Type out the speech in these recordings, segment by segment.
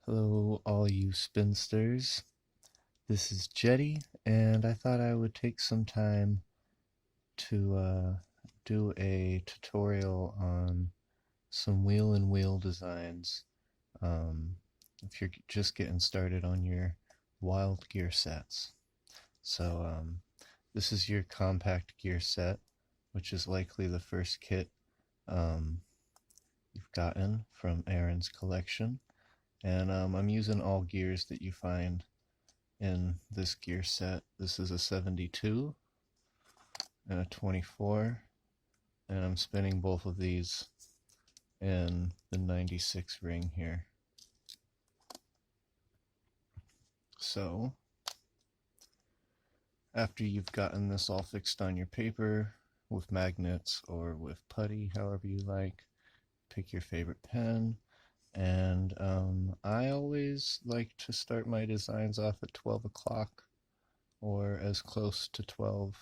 Hello, all you spinsters. This is Jetty, and I thought I would take some time to do a tutorial on some wheel and wheel designs. Um, if you're just getting started on your wild gear sets. So, this is your compact gear set, which is likely the first kit um, you've gotten from Aaron's collection. And I'm using all gears that you find in this gear set. This is a 72 and a 24, and I'm spinning both of these in the 96 ring here. So, after you've gotten this all fixed on your paper with magnets or with putty, however you like, pick your favorite pen. And I always like to start my designs off at 12 o'clock or as close to 12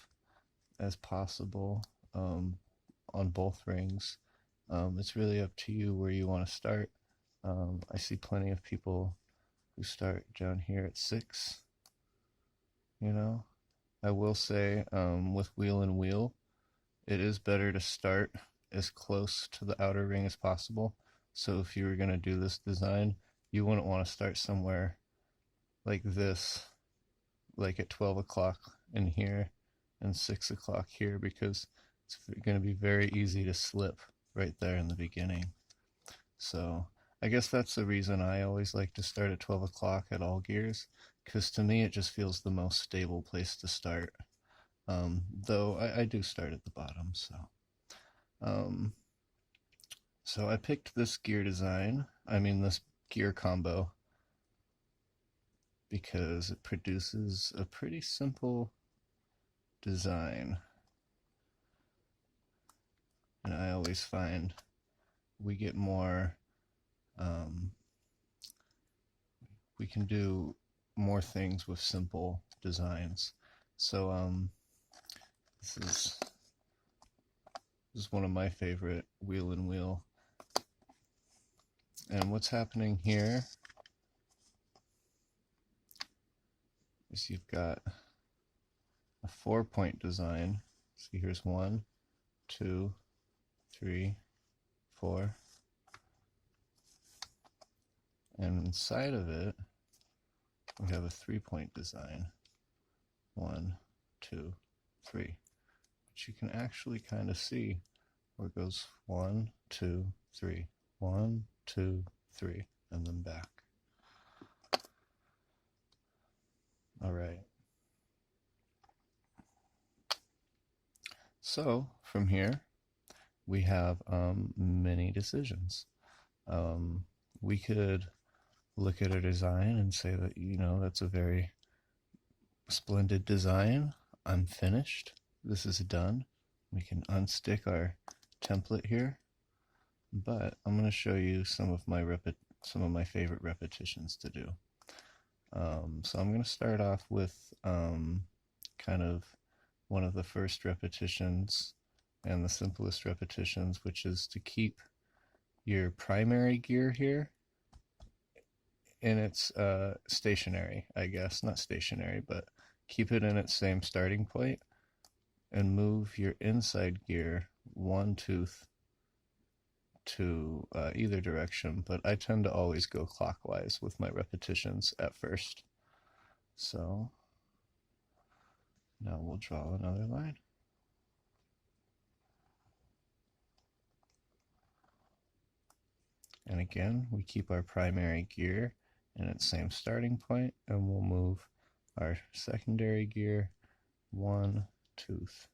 as possible on both rings. It's really up to you where you want to start. I see plenty of people who start down here at 6, you know. I will say with wheel and wheel, it is better to start as close to the outer ring as possible. So if you were going to do this design, you wouldn't want to start somewhere like this, like at 12 o'clock in here and 6 o'clock here, because it's going to be very easy to slip right there in the beginning. So I guess that's the reason I always like to start at 12 o'clock at all gears, because to me it just feels the most stable place to start. Though I do start at the bottom, um, so I picked this gear design, this gear combo, because it produces a pretty simple design. And I always find we get more, we can do more things with simple designs. So this is one of my favorite wheel and wheel. And what's happening here is you've got a 4-point design. So here's 1, 2, 3, 4. And inside of it, we have a 3-point design. 1, 2, 3. Which you can actually kind of see where it goes 1, 2, 3, 1, 2, 3, and then back. All right. So from here, we have many decisions. We could look at a design and say that, that's a very splendid design. I'm finished. This is done. We can unstick our template here, but I'm going to show you some of my favorite repetitions to do. So I'm going to start off with kind of one of the first repetitions and the simplest repetitions, which is to keep your primary gear here in its stationary, I guess, not stationary, but keep it in its same starting point and move your inside gear 1 tooth to either direction, but I tend to always go clockwise with my repetitions at first. So now we'll draw another line. And again, we keep our primary gear in its same starting point, and we'll move our secondary gear 1 tooth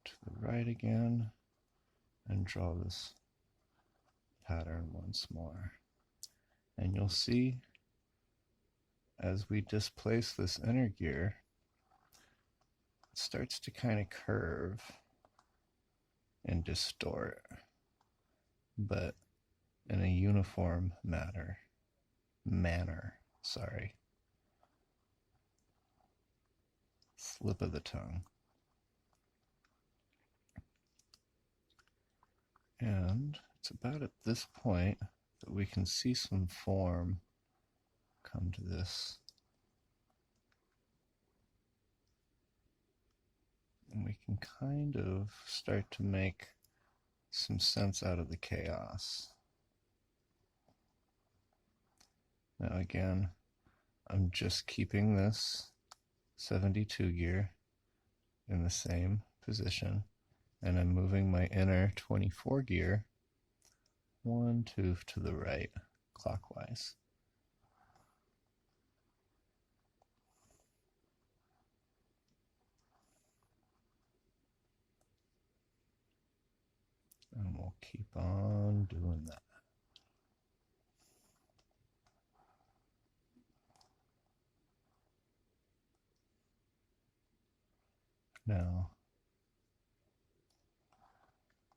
to the right again and draw this pattern once more. And you'll see as we displace this inner gear, it starts to kind of curve and distort, but in a uniform manner. Slip of the tongue. And it's about at this point that we can see some form come to this. And we can kind of start to make some sense out of the chaos. Now again, I'm just keeping this 72 gear in the same position, and I'm moving my inner 24 gear one tooth to the right, clockwise. And we'll keep on doing that. Now,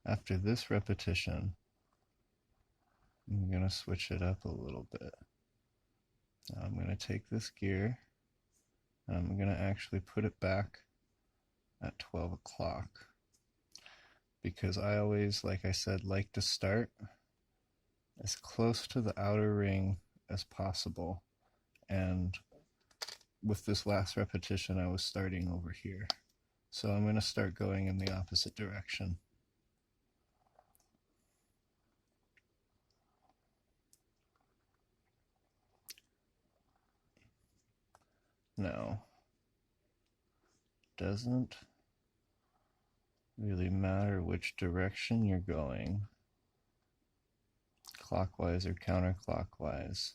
after this repetition, I'm going to switch it up a little bit. Now I'm going to take this gear and I'm going to actually put it back at 12 o'clock, because I always, like I said, like to start as close to the outer ring as possible. And with this last repetition, I was starting over here. So I'm going to start going in the opposite direction. Now, doesn't really matter which direction you're going, clockwise or counterclockwise,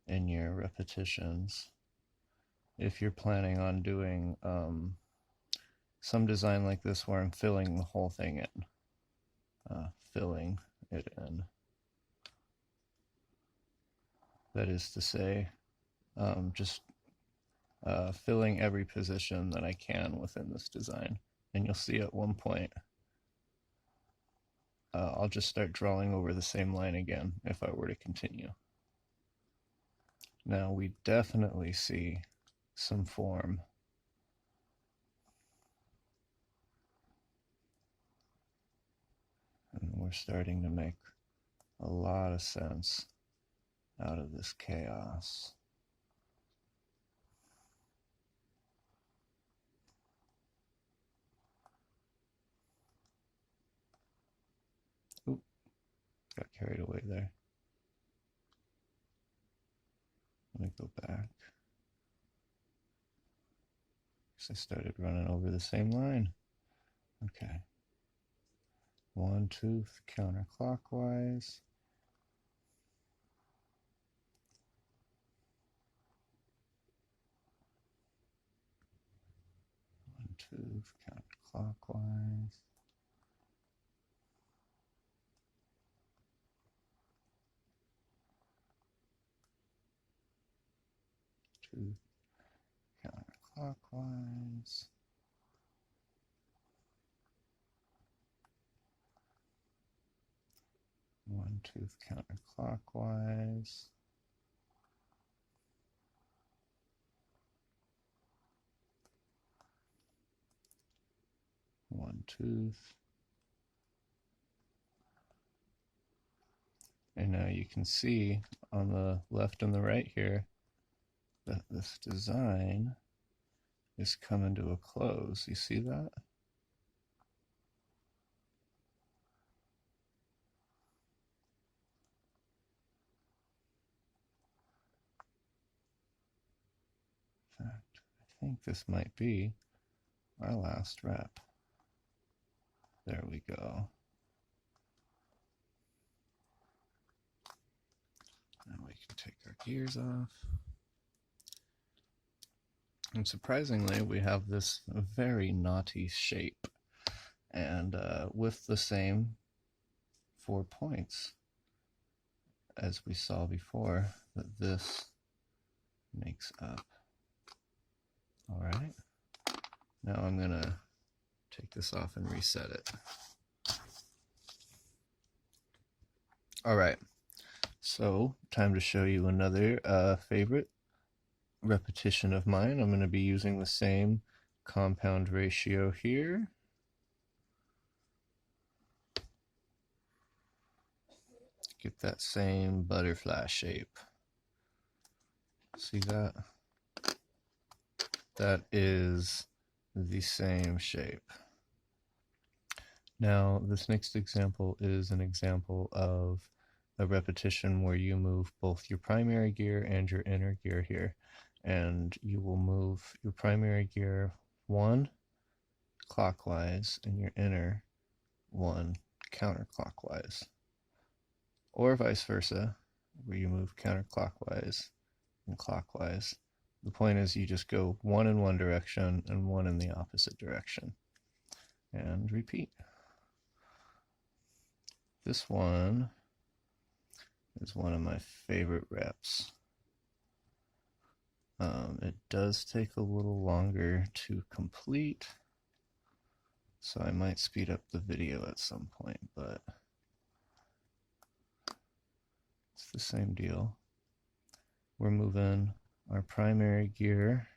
in your repetitions. If you're planning on doing some design like this where I'm filling the whole thing in, filling it in. That is to say, just filling every position that I can within this design. And you'll see at one point, I'll just start drawing over the same line again if I were to continue. Now we definitely see some form. And we're starting to make a lot of sense out of this chaos. Oop, got carried away there. Let me go back. Because I started running over the same line. Okay. One tooth counterclockwise. One tooth counterclockwise. Tooth counterclockwise. One tooth counterclockwise. One tooth. And now you can see on the left and the right here that this design is coming to a close. You see that? In fact, I think this might be our last rep. There we go. Now we can take our gears off. And surprisingly, we have this very knotty shape, and with the same 4 points as we saw before that this makes up. All right, now I'm gonna take this off and reset it. All right, so time to show you another favorite repetition of mine. I'm going to be using the same compound ratio here. get that same butterfly shape. See that? That is the same shape. Now, this next example is an example of a repetition where you move both your primary gear and your inner gear here. And you will move your primary gear 1 clockwise and your inner 1 counterclockwise. Or vice versa, where you move counterclockwise and clockwise. The point is you just go 1 in one direction and 1 in the opposite direction. And repeat. This one is one of my favorite reps. It does take a little longer to complete, so I might speed up the video at some point, but it's the same deal. We're moving our primary gear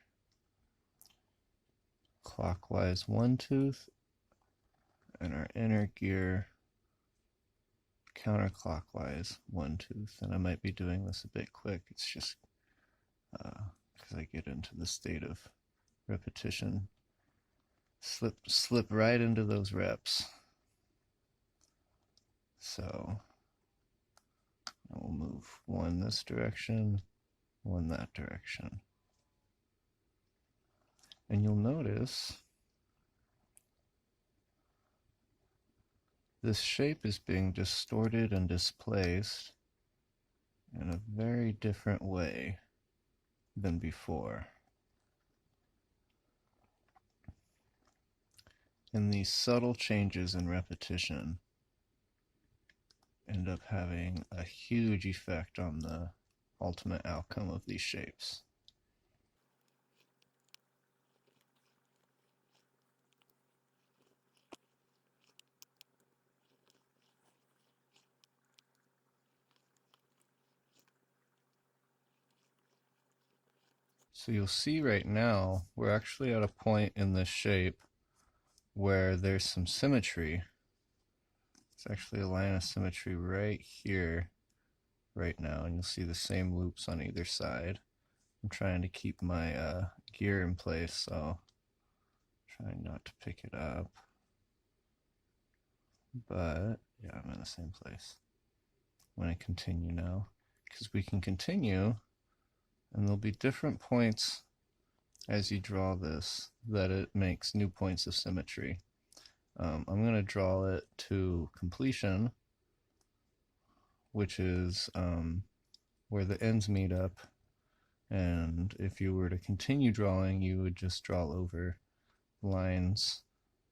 clockwise 1 tooth and our inner gear counterclockwise 1 tooth. And I might be doing this a bit quick. It's just because I get into the state of repetition. Slip right into those reps. So I will move 1 this direction, 1 that direction. And you'll notice this shape is being distorted and displaced in a very different way than before. And these subtle changes in repetition end up having a huge effect on the ultimate outcome of these shapes. So you'll see right now, we're actually at a point in this shape where there's some symmetry. It's actually a line of symmetry right here, right now, and you'll see the same loops on either side. I'm trying to keep my gear in place, so trying not to pick it up. But yeah, I'm in the same place. I'm going to continue now, because we can continue, and there'll be different points as you draw this that it makes new points of symmetry. I'm going to draw it to completion, which is where the ends meet up, and if you were to continue drawing, you would just draw over lines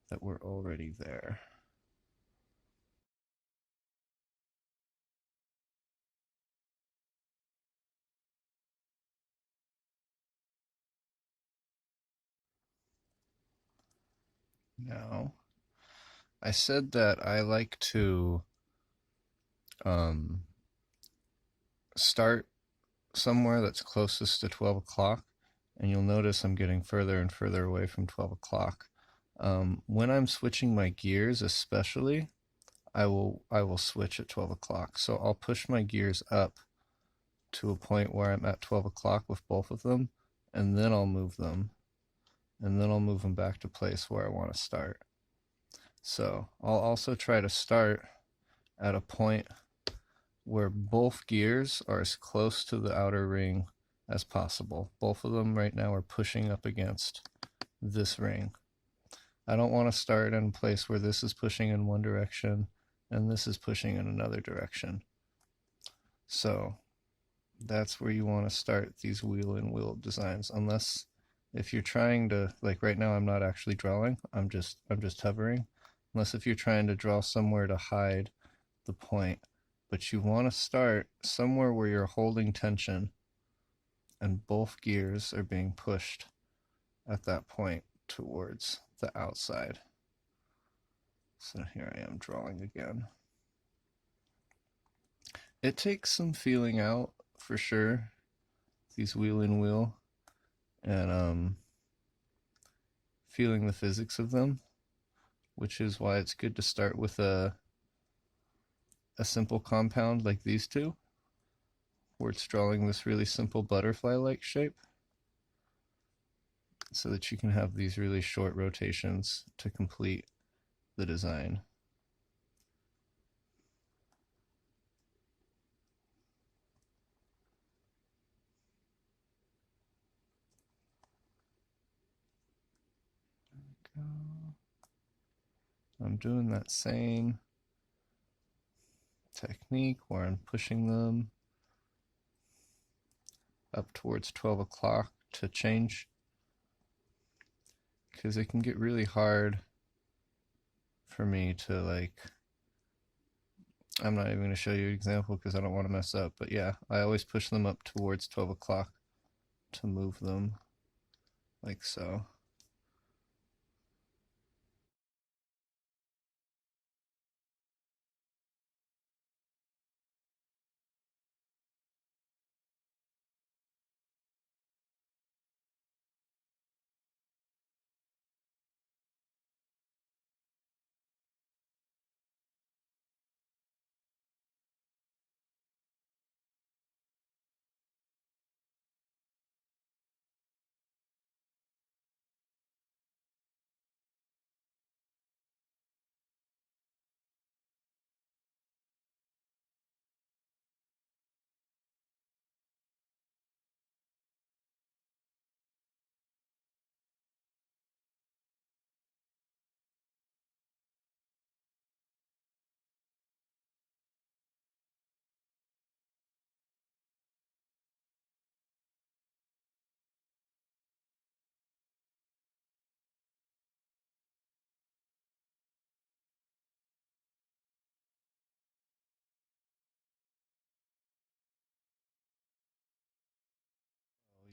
that were already there. Now, I said that I like to start somewhere that's closest to 12 o'clock, and you'll notice I'm getting further and further away from 12 o'clock. When I'm switching my gears especially, I will switch at 12 o'clock. So I'll push my gears up to a point where I'm at 12 o'clock with both of them, and then I'll move them, and then I'll move them back to place where I want to start. So I'll also try to start at a point where both gears are as close to the outer ring as possible. Both of them right now are pushing up against this ring. I don't want to start in a place where this is pushing in one direction and this is pushing in another direction. So that's where you want to start these wheel-in-wheel designs, unless if you're trying to, like right now I'm not actually drawing, I'm just hovering, unless if you're trying to draw somewhere to hide the point. But you want to start somewhere where you're holding tension and both gears are being pushed at that point towards the outside. So here I am drawing again. It takes some feeling out for sure, these wheel-in-wheel, and feeling the physics of them, which is why it's good to start with a a simple compound like these two, where it's drawing this really simple butterfly-like shape, so that you can have these really short rotations to complete the design. I'm doing that same technique where I'm pushing them up towards 12 o'clock to change, because it can get really hard for me to, like, I'm not even going to show you an example because I don't want to mess up, but yeah, I always push them up towards 12 o'clock to move them like so.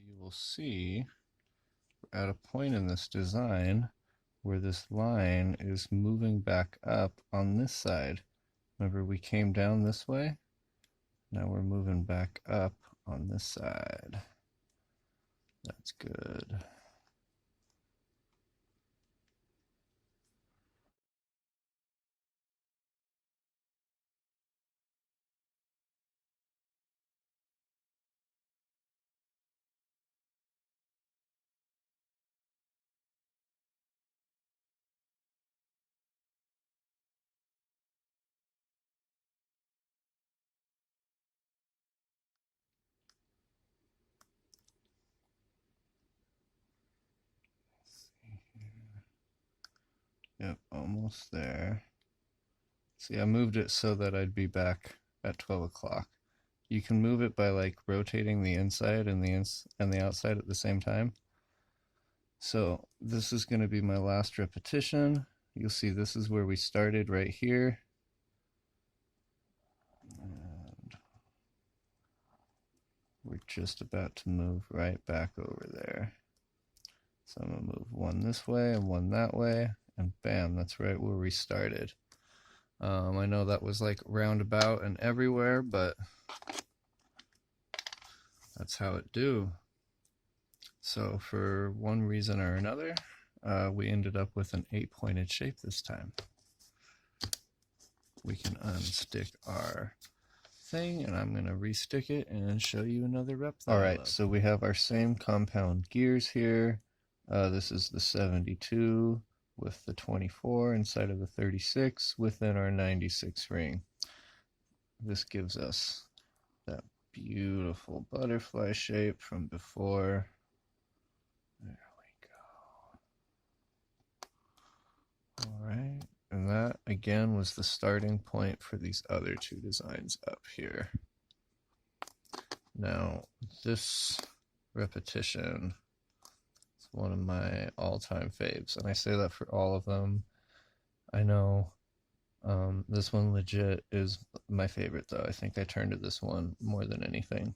You will see at a point in this design where this line is moving back up on this side. Remember, we came down this way? Now we're moving back up on this side. That's good. Yep, almost there. See, I moved it so that I'd be back at 12 o'clock. You can move it by like rotating the inside and the outside at the same time. So this is going to be my last repetition. You'll see this is where we started right here. And we're just about to move right back over there. So I'm going to move one this way and one that way, and bam, that's right where we started. I know that was like roundabout and everywhere, but that's how it do. So for one reason or another, we ended up with an 8-pointed shape this time. We can unstick our thing, and I'm going to restick it and show you another rep. Alright, so we have our same compound gears here. This is the 72 with the 24 inside of the 36 within our 96 ring. This gives us that beautiful butterfly shape from before. There we go. Alright, and that again was the starting point for these other two designs up here. Now, this repetition is one of my all-time faves, and I say that for all of them. I know this one legit is my favorite, though. I think I turn to this one more than anything.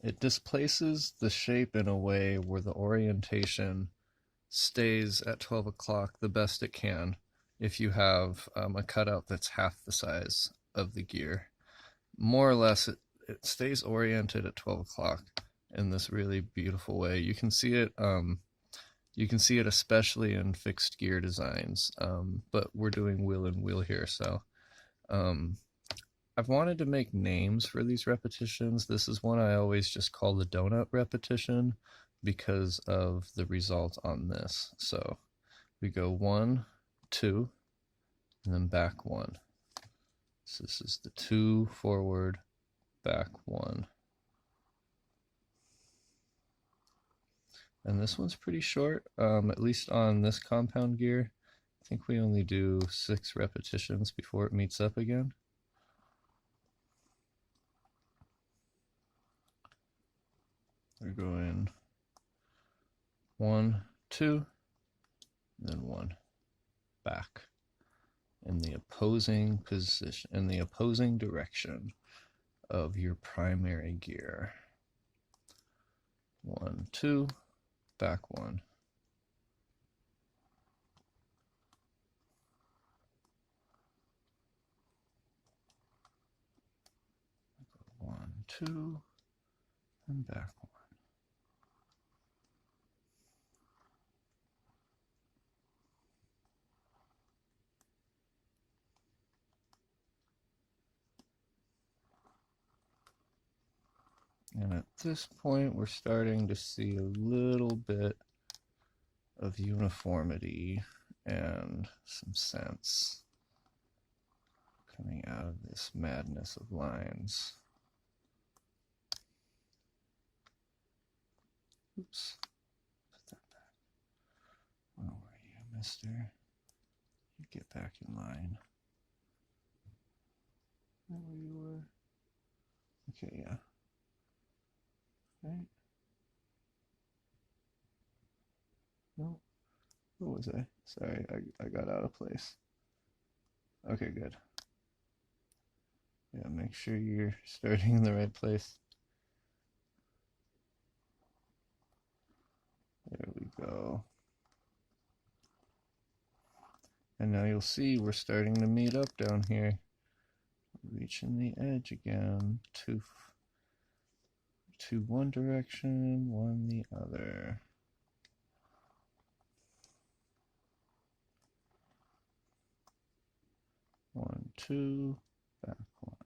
It displaces the shape in a way where the orientation stays at 12 o'clock the best it can if you have a cutout that's half the size of the gear. More or less, it stays oriented at 12 o'clock in this really beautiful way. You can see it especially in fixed gear designs, but we're doing wheel and wheel here, so I've wanted to make names for these repetitions. This is one I always just call the donut repetition because of the result on this. So we go 1, 2, and then back 1. So this is the 2 forward, back 1. And this one's pretty short, at least on this compound gear. I think we only do 6 repetitions before it meets up again. We're going 1, 2, and then 1 back in the opposing position, in the opposing direction of your primary gear. 1, 2, back 1. 1, 2, and back 1. And at this point, we're starting to see a little bit of uniformity and some sense coming out of this madness of lines. Oops. Put that back. Where were you, mister? You get back in line. There you were. Okay, yeah. Right? No. What was I? Sorry, I got out of place. Okay, good. Yeah, make sure you're starting in the right place. There we go. And now you'll see we're starting to meet up down here. Reaching the edge again. Two one direction, one the other. One, two, back one.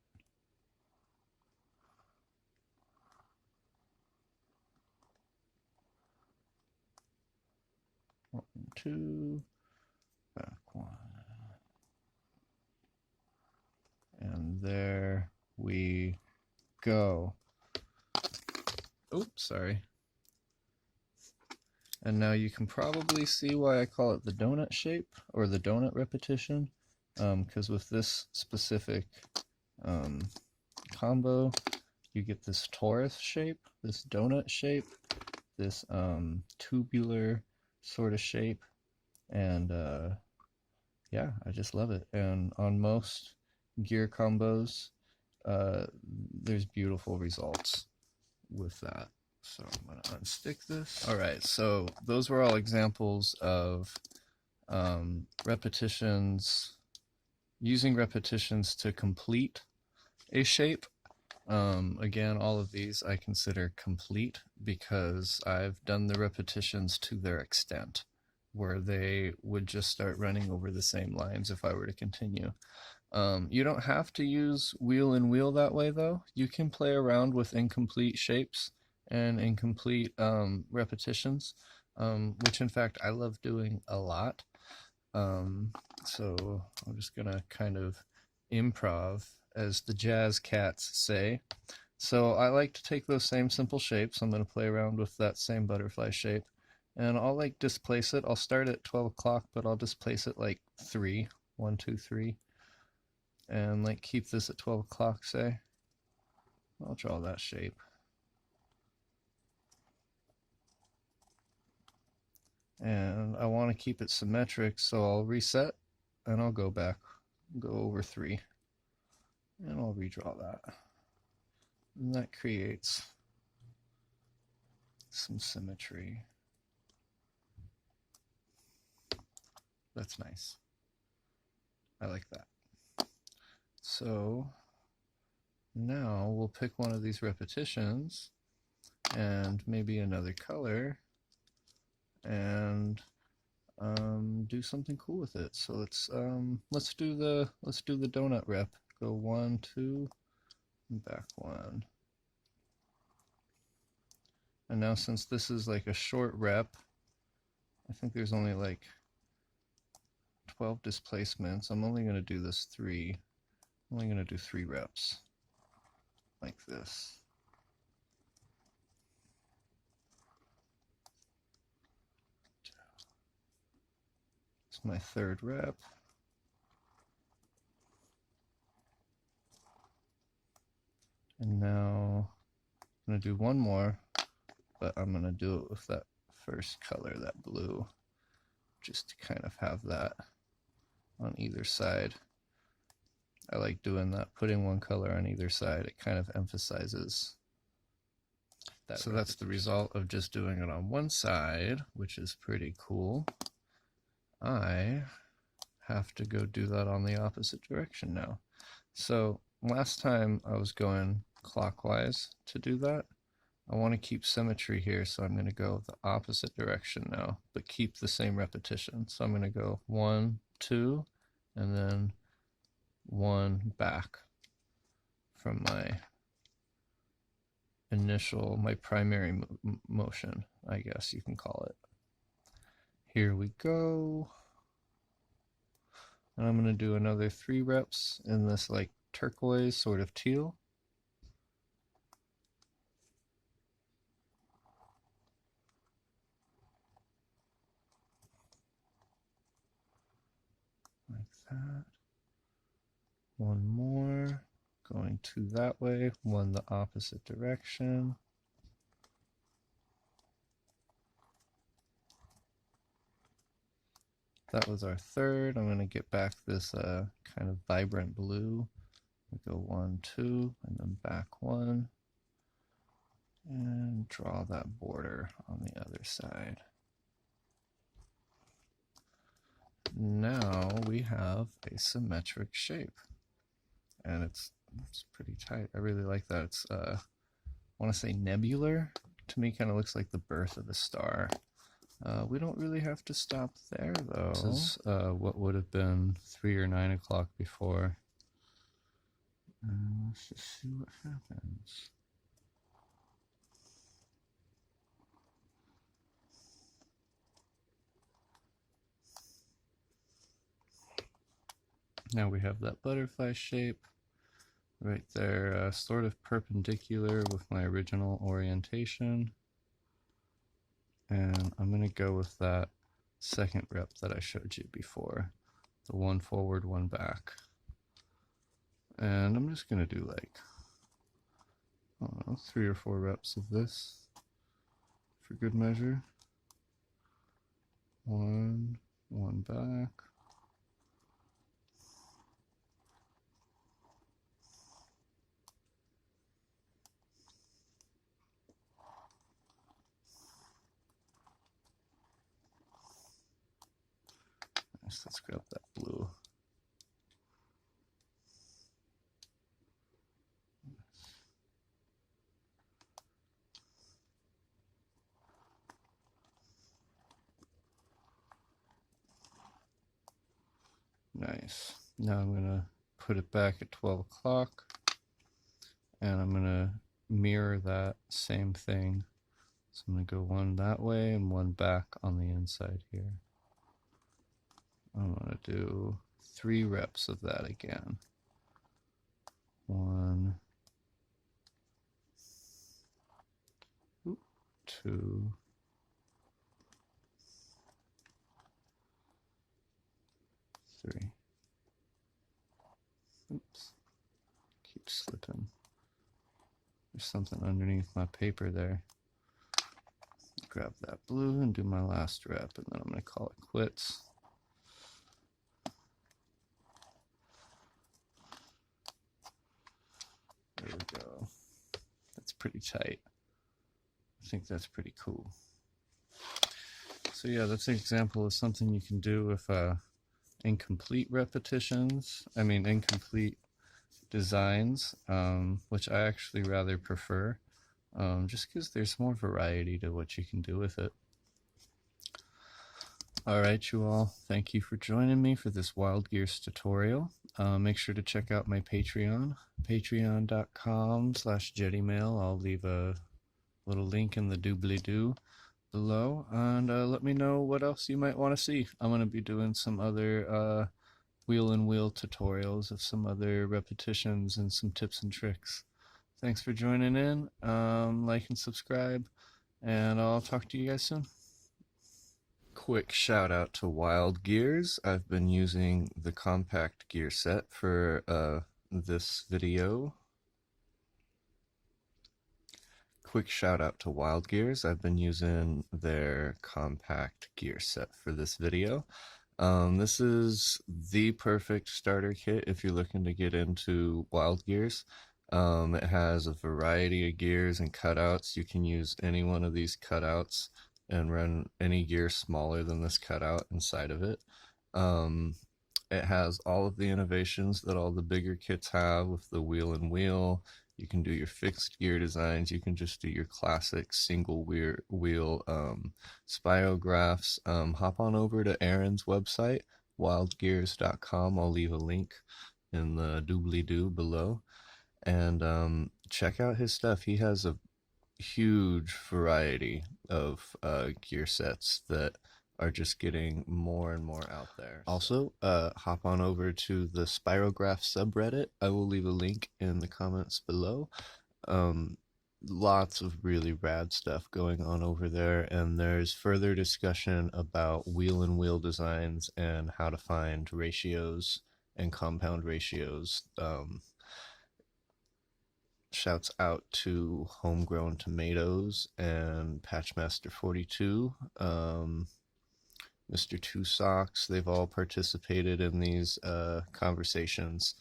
One, two, back one. And there we go. Oops, sorry. And now you can probably see why I call it the donut shape or the donut repetition, because with this specific combo, you get this torus shape, this donut shape, this tubular sort of shape, and yeah, I just love it. And on most gear combos, there's beautiful results with that. So I'm going to unstick this. All right, so those were all examples of repetitions, using repetitions to complete a shape. Again, all of these I consider complete because I've done the repetitions to their extent, where they would just start running over the same lines if I were to continue. You don't have to use wheel and wheel that way though. You can play around with incomplete shapes and incomplete repetitions, which in fact I love doing a lot. So I'm just gonna kind of improv, as the jazz cats say. So I like to take those same simple shapes. I'm gonna play around with that same butterfly shape, and I'll like displace it. I'll start at 12 o'clock, but I'll displace it like 3, 1, 2, 3, and like keep this at 12 o'clock, say. I'll draw that shape. And I want to keep it symmetric, so I'll reset and I'll go back, go over 3, and I'll redraw that. And that creates some symmetry. That's nice. I like that. So now we'll pick one of these repetitions and maybe another color, and do something cool with it. So let's do the donut rep. Go 1, 2, and back 1. And now since this is like a short rep, I think there's only like 12 displacements. I'm only going to do this 3. I'm only going to do 3 reps like this. It's my 3rd rep. And now I'm going to do one more, but I'm going to do it with that first color, that blue, just to kind of have that on either side. I like doing that, putting one color on either side. It kind of emphasizes that. So that's the result of just doing it on one side, which is pretty cool. I have to go do that on the opposite direction now. So last time I was going clockwise to do that. I want to keep symmetry here, so I'm going to go the opposite direction now, but keep the same repetition. So I'm going to go 1, 2, and then 1 back from my initial, my primary motion, I guess you can call it. Here we go. And I'm going to do another 3 reps in this like turquoise sort of teal. Like that. 1 more, going 2 that way, 1 the opposite direction. That was our 3rd. I'm going to get back this kind of vibrant blue. We go 1, 2, and then back 1. And draw that border on the other side. Now we have a symmetric shape. And it's pretty tight. I really like that. It's, I want to say nebular. To me, kind of looks like the birth of a star. We don't really have to stop there, though. This is what would have been 3 or 9 o'clock before. Let's just see what happens. Now we have that butterfly shape right there, sort of perpendicular with my original orientation. And I'm going to go with that 2nd rep that I showed you before, the 1 forward, 1 back. And I'm just going to do like, I don't know, 3 or 4 reps of this for good measure. 1, 1 back. Nice, let's grab that blue. Nice. Now I'm going to put it back at 12 o'clock. And I'm going to mirror that same thing. So I'm going to go 1 that way and 1 back on the inside here. I'm going to do 3 reps of that again. 1, 2, 3. Oops. Keep slipping. There's something underneath my paper there. Grab that blue and do my last rep, and then I'm going to call it quits. There we go. That's pretty tight. I think that's pretty cool. So yeah, that's an example of something you can do with incomplete designs, which I actually rather prefer, just because there's more variety to what you can do with it. Alright, you all, thank you for joining me for this Wild Gears tutorial. Make sure to check out my Patreon, patreon.com/jettymail. I'll leave a little link in the doobly-doo below, and let me know what else you might want to see. I'm going to be doing some other wheel and wheel tutorials of some other repetitions and some tips and tricks. Thanks for joining in. Like and subscribe, and I'll talk to you guys soon. Quick shout out to Wild Gears. I've been using the compact gear set for this video. Quick shout out to Wild Gears. I've been using their compact gear set for this video. This is the perfect starter kit if you're looking to get into Wild Gears. It has a variety of gears and cutouts. You can use any one of these cutouts and run any gear smaller than this cutout inside of it. It has all of the innovations that all the bigger kits have with the wheel and wheel. You can do your fixed gear designs. You can just do your classic single wheel spirographs. Hop on over to Aaron's website, wildgears.com. I'll leave a link in the doobly-doo below. And check out his stuff. He has a huge variety of gear sets that are just getting more and more out there. Also, hop on over to the Spirograph subreddit. I will leave a link in the comments below. Lots of really rad stuff going on over there, and there's further discussion about wheel and wheel designs and how to find ratios and compound ratios. Shouts out to Homegrown Tomatoes and Patchmaster42, Mr. Two Socks. They've all participated in these conversations,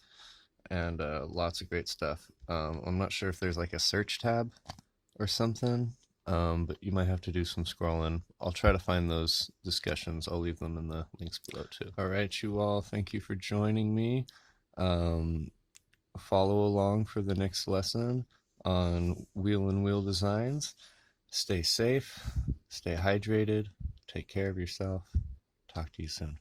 and lots of great stuff. I'm not sure if there's like a search tab or something, but you might have to do some scrolling. I'll try to find those discussions. I'll leave them in the links below too. Alright, you all, thank you for joining me. Follow along for the next lesson on wheel and wheel designs. Stay safe, stay hydrated, take care of yourself. Talk to you soon.